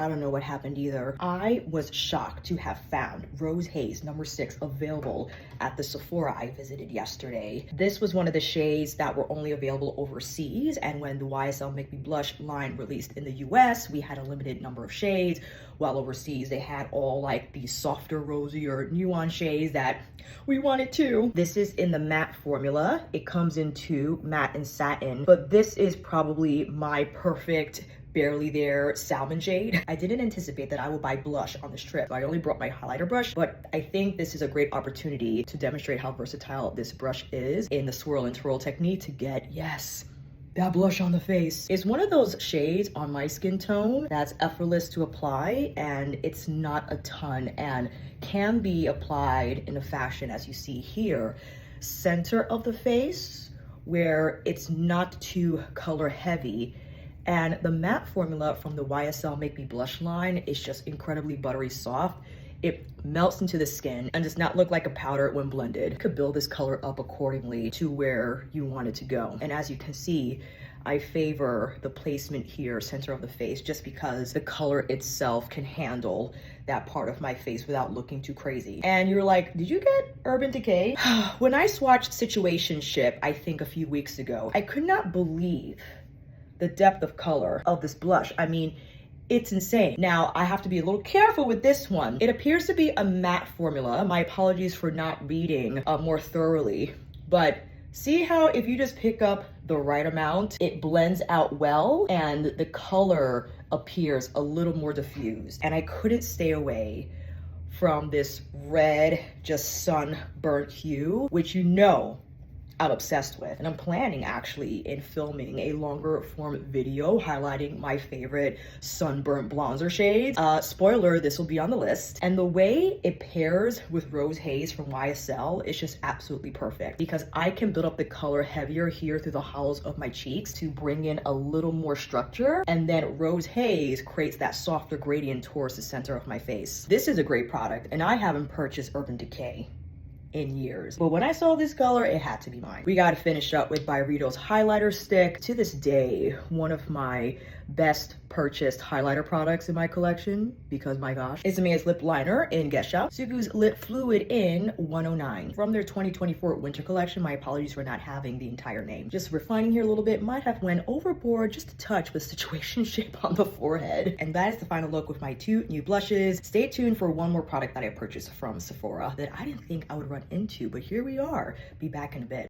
I don't know what happened either. I was shocked to have found Rose Haze number 6 available at the Sephora I visited yesterday. This was one of the shades that were only available overseas, and when the YSL Make Me Blush line released in the US, we had a limited number of shades, while overseas they had all like these softer, rosier, nuance shades that we wanted too. This is in the matte formula. It comes into matte and satin, but this is probably my perfect barely there salmon shade. I didn't anticipate that I would buy blush on this trip. I only brought my highlighter brush, but I think this is a great opportunity to demonstrate how versatile this brush is in the swirl and twirl technique to get, yes, that blush on the face. It's one of those shades on my skin tone that's effortless to apply, and it's not a ton and can be applied in a fashion as you see here. Center of the face where it's not too color heavy. And the matte formula from the YSL Make Me Blush line is just incredibly buttery soft. It melts into the skin and does not look like a powder when blended. You could build this color up accordingly to where you want it to go. And as you can see, I favor the placement here, center of the face, just because the color itself can handle that part of my face without looking too crazy. And you're like, did you get Urban Decay? When I swatched Situationship, I think a few weeks ago, I could not believe the depth of color of this blush. I mean, it's insane. Now, I have to be a little careful with this one. It appears to be a matte formula. My apologies for not reading more thoroughly, but see how if you just pick up the right amount, it blends out well and the color appears a little more diffused. And I couldn't stay away from this red, just sunburnt hue, which you know I'm obsessed with. And I'm planning actually in filming a longer form video highlighting my favorite sunburnt bronzer shades. Spoiler, this will be on the list. And the way it pairs with Rose Haze from YSL is just absolutely perfect because I can build up the color heavier here through the hollows of my cheeks to bring in a little more structure. And then Rose Haze creates that softer gradient towards the center of my face. This is a great product, and I haven't purchased Urban Decay in years, but when I saw this color, it had to be mine. We got to finish up with Byredo's highlighter stick. To this day, one of my best purchased highlighter products in my collection, because my gosh. It's Amaya's lip liner in Guest Shop, Sugu's lip fluid in 109. From their 2024 winter collection, my apologies for not having the entire name. Just refining here a little bit, might have went overboard just a touch with Situationship on the forehead. And that is the final look with my 2 new blushes. Stay tuned for one more product that I purchased from Sephora that I didn't think I would run into, but here we are. Be back in a bit.